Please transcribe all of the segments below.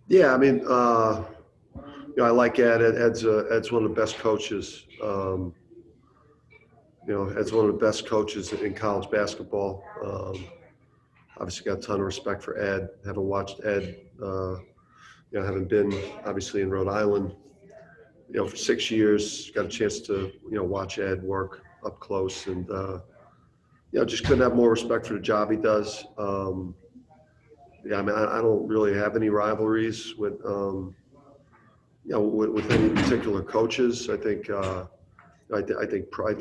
Yeah, I mean, I like Ed. Ed's one of the best coaches. Ed's one of the best coaches in college basketball. Obviously, got a ton of respect for Ed. Haven't watched Ed. Haven't been obviously in Rhode Island. For 6 years, got a chance to watch Ed work up close, and just couldn't have more respect for the job he does. Yeah, I mean, I don't really have any rivalries with any particular coaches. I think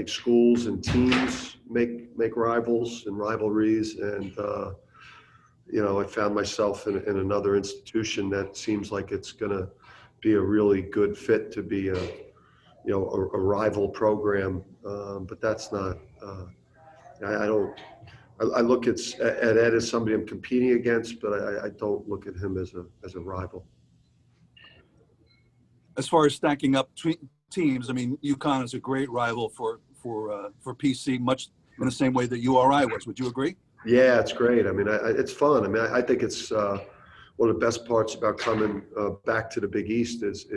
schools and teams make rivals and rivalries, and I found myself in another institution that seems like it's going to be a really good fit to be a rival program, but that's not. I don't. I look at Ed as somebody I'm competing against, but I don't look at him as a rival. As far as stacking up teams, I mean, UConn is a great rival for PC, much in the same way that URI was. Would you agree? Yeah, it's great. I mean, it's fun. I mean, I think it's one of the best parts about coming back to the Big East is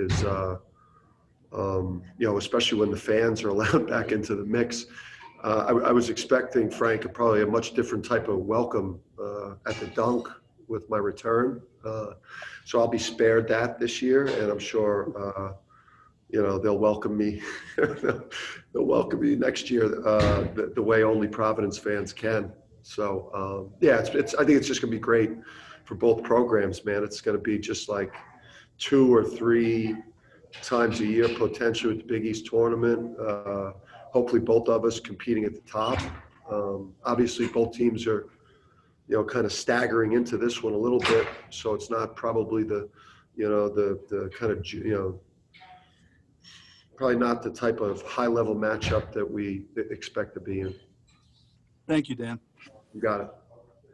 especially when the fans are allowed back into the mix. I was expecting, Frank, probably a much different type of welcome at the dunk with my return. So I'll be spared that this year, and I'm sure they'll welcome me. They'll welcome me next year the way only Providence fans can. So it's. I think it's just going to be great for both programs, man. It's going to be just like 2 or 3 times a year potentially with the Big East tournament. Hopefully, both of us competing at the top. Obviously, both teams are kind of staggering into this one a little bit, so it's not probably the kind of probably not the type of high-level matchup that we expect to be in. Thank you, Dan. You got it.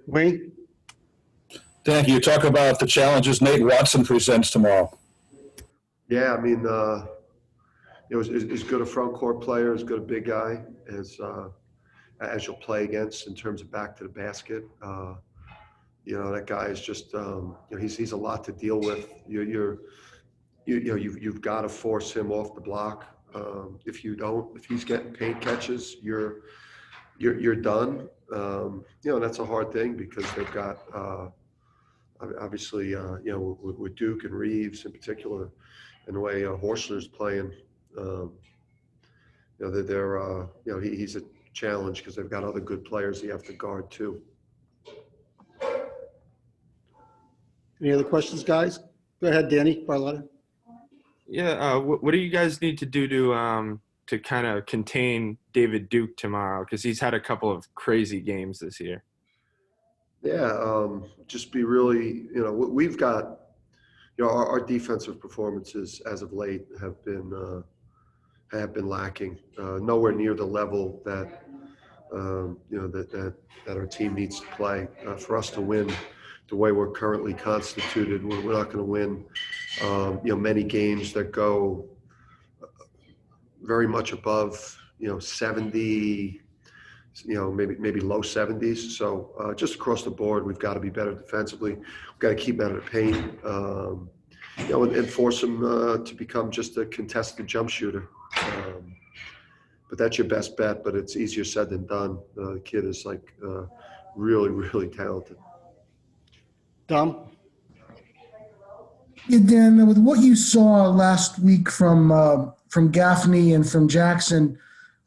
Wayne? Thank you. Talk about the challenges Nate Watson presents tomorrow. Yeah, I mean, as good a front court player, as good a big guy as you'll play against in terms of back to the basket. That guy is just he's a lot to deal with. You've got to force him off the block. If he's getting paint catches, you're done. That's a hard thing because they've got obviously with Duke and Reeves in particular, and the way Horschler's playing, he's a challenge because they've got other good players you have to guard too. Any other questions, guys? Go ahead, Danny Barlotta. Yeah, what do you guys need to do to kind of contain David Duke tomorrow? Because he's had a couple of crazy games this year. Yeah, just be really, we've got, our defensive performances as of late have been lacking, nowhere near the level that that our team needs to play for us to win. The way we're currently constituted, we're not going to win, many games that go very much above, 70, maybe low 70s. So just across the board, we've got to be better defensively. We've got to keep out of the paint, and force them to become just a contested jump shooter. But that's your best bet, but it's easier said than done. The kid is really, really talented. Dom? Yeah, Dan, with what you saw last week from Gaffney and from Jackson,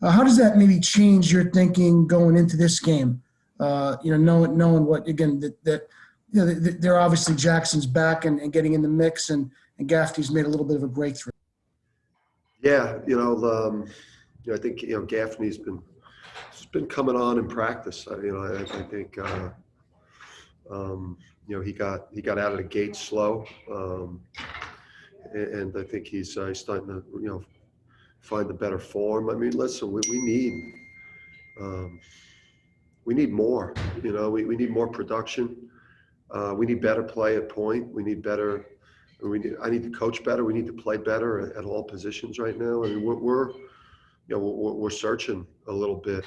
how does that maybe change your thinking going into this game? Knowing what, again, that they're obviously Jackson's back and getting in the mix, and Gaffney's made a little bit of a breakthrough. Yeah, I think Gaffney's been coming on in practice. I think he got out of the gate slow, and I think he's starting to find a better form. I mean, listen, we need more. We need more production. We need better play at point. I need to coach better. We need to play better at all positions right now. I mean, we're searching a little bit.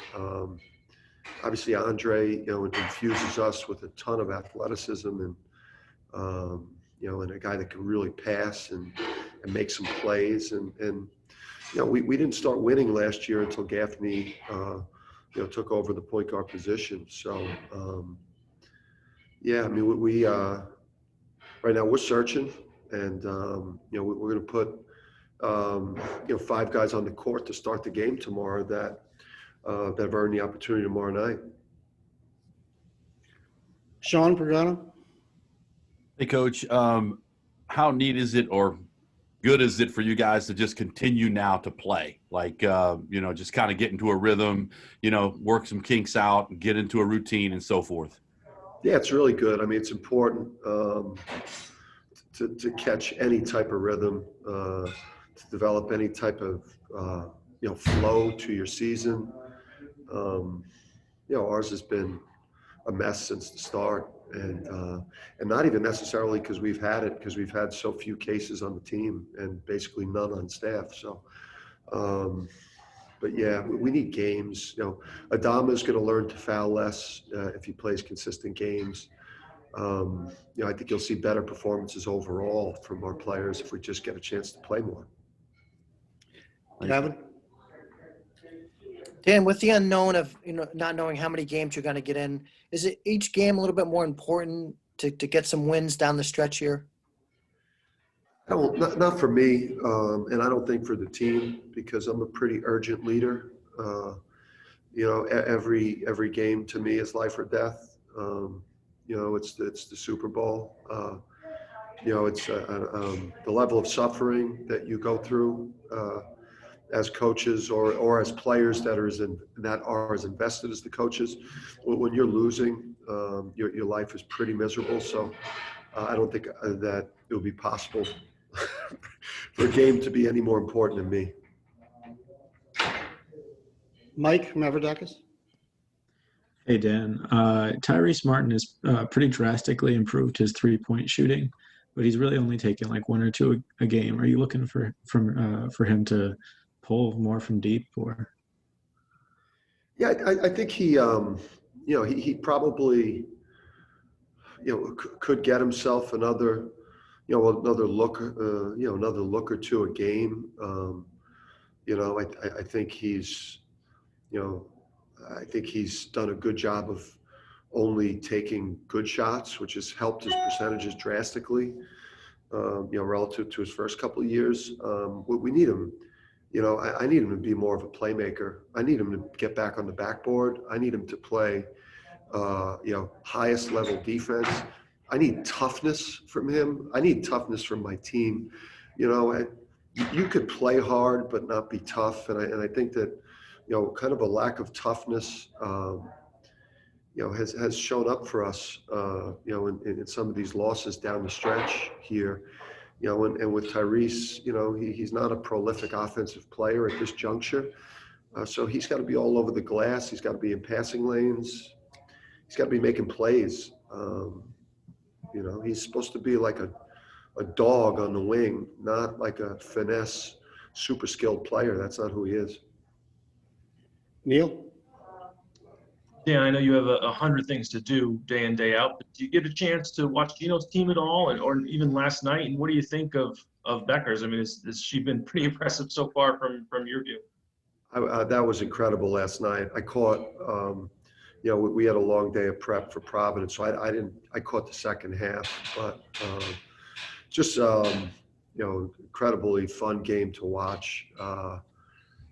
Obviously, Andre, infuses us with a ton of athleticism, and and a guy that can really pass and make some plays. And we didn't start winning last year until Gaffney, took over the point guard position. So, I mean, we right now we're searching, and we're going to put 5 guys on the court to start the game tomorrow that have earned the opportunity tomorrow night. Sean Pregame. Hey, Coach. How neat is it, or good is it for you guys to just continue now to play? Like, just kind of get into a rhythm, work some kinks out, and get into a routine and so forth. Yeah, it's really good. I mean, it's important to catch any type of rhythm, to develop any type of flow to your season. Ours has been a mess since the start, and not even necessarily because we've had so few cases on the team and basically none on staff. So, but yeah, we need games. Adama is going to learn to foul less if he plays consistent games. I think you'll see better performances overall from our players if we just get a chance to play more. Gavin. Dan, with the unknown of not knowing how many games you're going to get in, is it each game a little bit more important to get some wins down the stretch here? Not for me, and I don't think for the team, because I'm a pretty urgent leader. Every game to me is life or death. It's the Super Bowl. It's the level of suffering that you go through as coaches or as players that are as invested as the coaches. When you're losing, your life is pretty miserable. So I don't think that it would be possible for a game to be any more important than me. Mike Mavrodakis. Hey, Dan. Tyrese Martin has pretty drastically improved his three-point shooting, but he's really only taken like 1 or 2 a game. Are you looking for him to pull more from deep, or? Yeah, I think he probably, could get himself another look or 2 a game. I think he's, I think he's done a good job of only taking good shots, which has helped his percentages drastically, relative to his first couple of years. We need him. I need him to be more of a playmaker. I need him to get back on the backboard. I need him to play, highest level defense. I need toughness from him. I need toughness from my team. You could play hard but not be tough, and I think that kind of a lack of toughness has shown up for us in some of these losses down the stretch here. And with Tyrese, he's not a prolific offensive player at this juncture, so he's got to be all over the glass. He's got to be in passing lanes. He's got to be making plays. He's supposed to be like a dog on the wing, not like a finesse, super skilled player. That's not who he is. Neil. Dan, I know you have 100 things to do day in, day out, but do you get a chance to watch Gino's team at all, or even last night? And what do you think of Becker's? I mean, has she been pretty impressive so far from your view? That was incredible last night. I caught, we had a long day of prep for Providence, so I caught the second half, but just, incredibly fun game to watch. I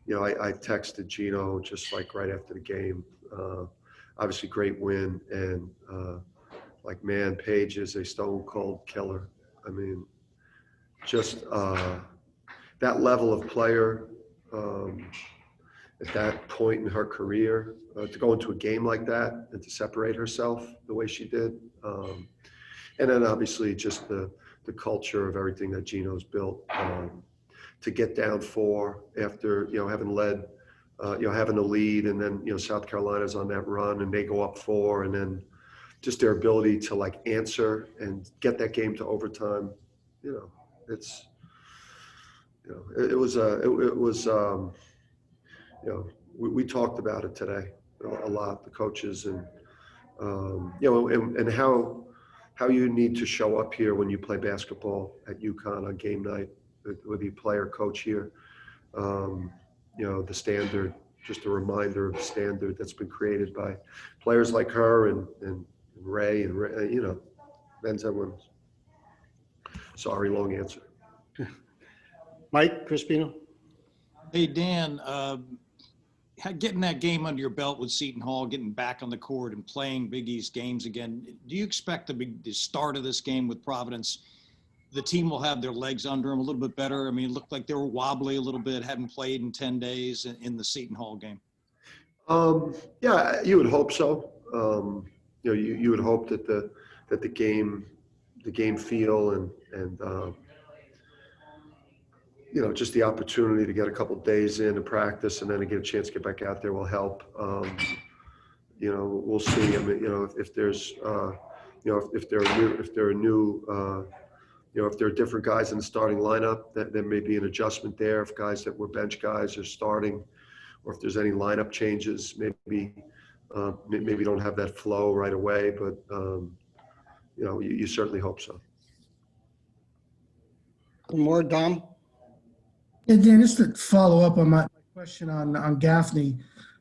texted Gino just like right after the game. Obviously great win, and man, Paige is a stone cold killer. I mean, just that level of player at that point in her career, to go into a game like that and to separate herself the way she did, and then obviously just the culture of everything that Gino's built, to get down 4 after having led. Having a lead, and then, South Carolina's on that run and they go up 4, and then just their ability to answer and get that game to overtime. It's, it was, we talked about it today a lot, the coaches, and, and how, how you need to show up here when you play basketball at UConn on game night, whether you play or coach here. The standard, just a reminder of the standard that's been created by players like her and Ray and men's and women's. Sorry, long answer. Mike Crispino? Hey, Dan, getting that game under your belt with Seton Hall, getting back on the court and playing Big East games again, do you expect the start of this game with Providence, the team will have their legs under them a little bit better? I mean, it looked like they were wobbly a little bit, hadn't played in 10 days in the Seton Hall game. Yeah, you would hope so. You would hope that the game feel and just the opportunity to get a couple days in and practice and then to get a chance to get back out there will help. We'll see. I mean, if there's if there are different guys in the starting lineup, that there may be an adjustment there. If guys that were bench guys are starting, or if there's any lineup changes, maybe don't have that flow right away. But you certainly hope so. One more, Dom? And Dan, just to follow up on my question on Gaffney,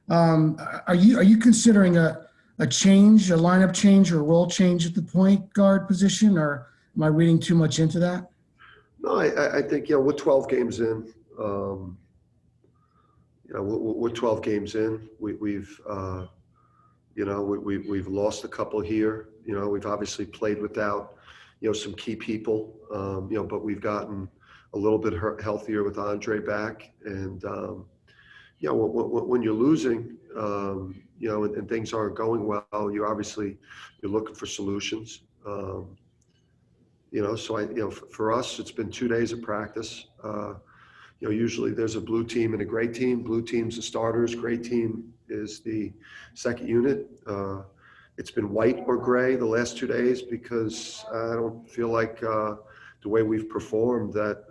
are you considering a change, a lineup change, or a role change at the point guard position, or am I reading too much into that? No, I think we're 12 games in. We're 12 games in. We've lost a couple here. We've obviously played without some key people. But we've gotten a little bit healthier with Andre back, and when you're losing, and things aren't going well, you're looking for solutions. So for us, it's been 2 days of practice. Usually there's a blue team and a gray team. Blue team's the starters. Gray team is the second unit. It's been white or gray the last 2 days because I don't feel like the way we've performed that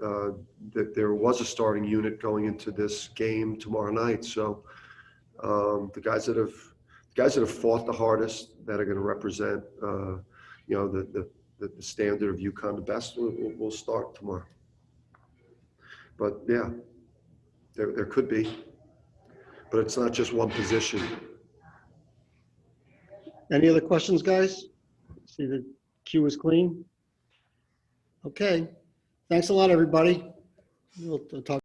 there was a starting unit going into this game tomorrow night. So the guys that have fought the hardest, that are going to represent the standard of UConn the best, will start tomorrow. But yeah, there could be, but it's not just one position. Any other questions, guys? See the queue is clean. Okay. Thanks a lot, everybody. We'll talk.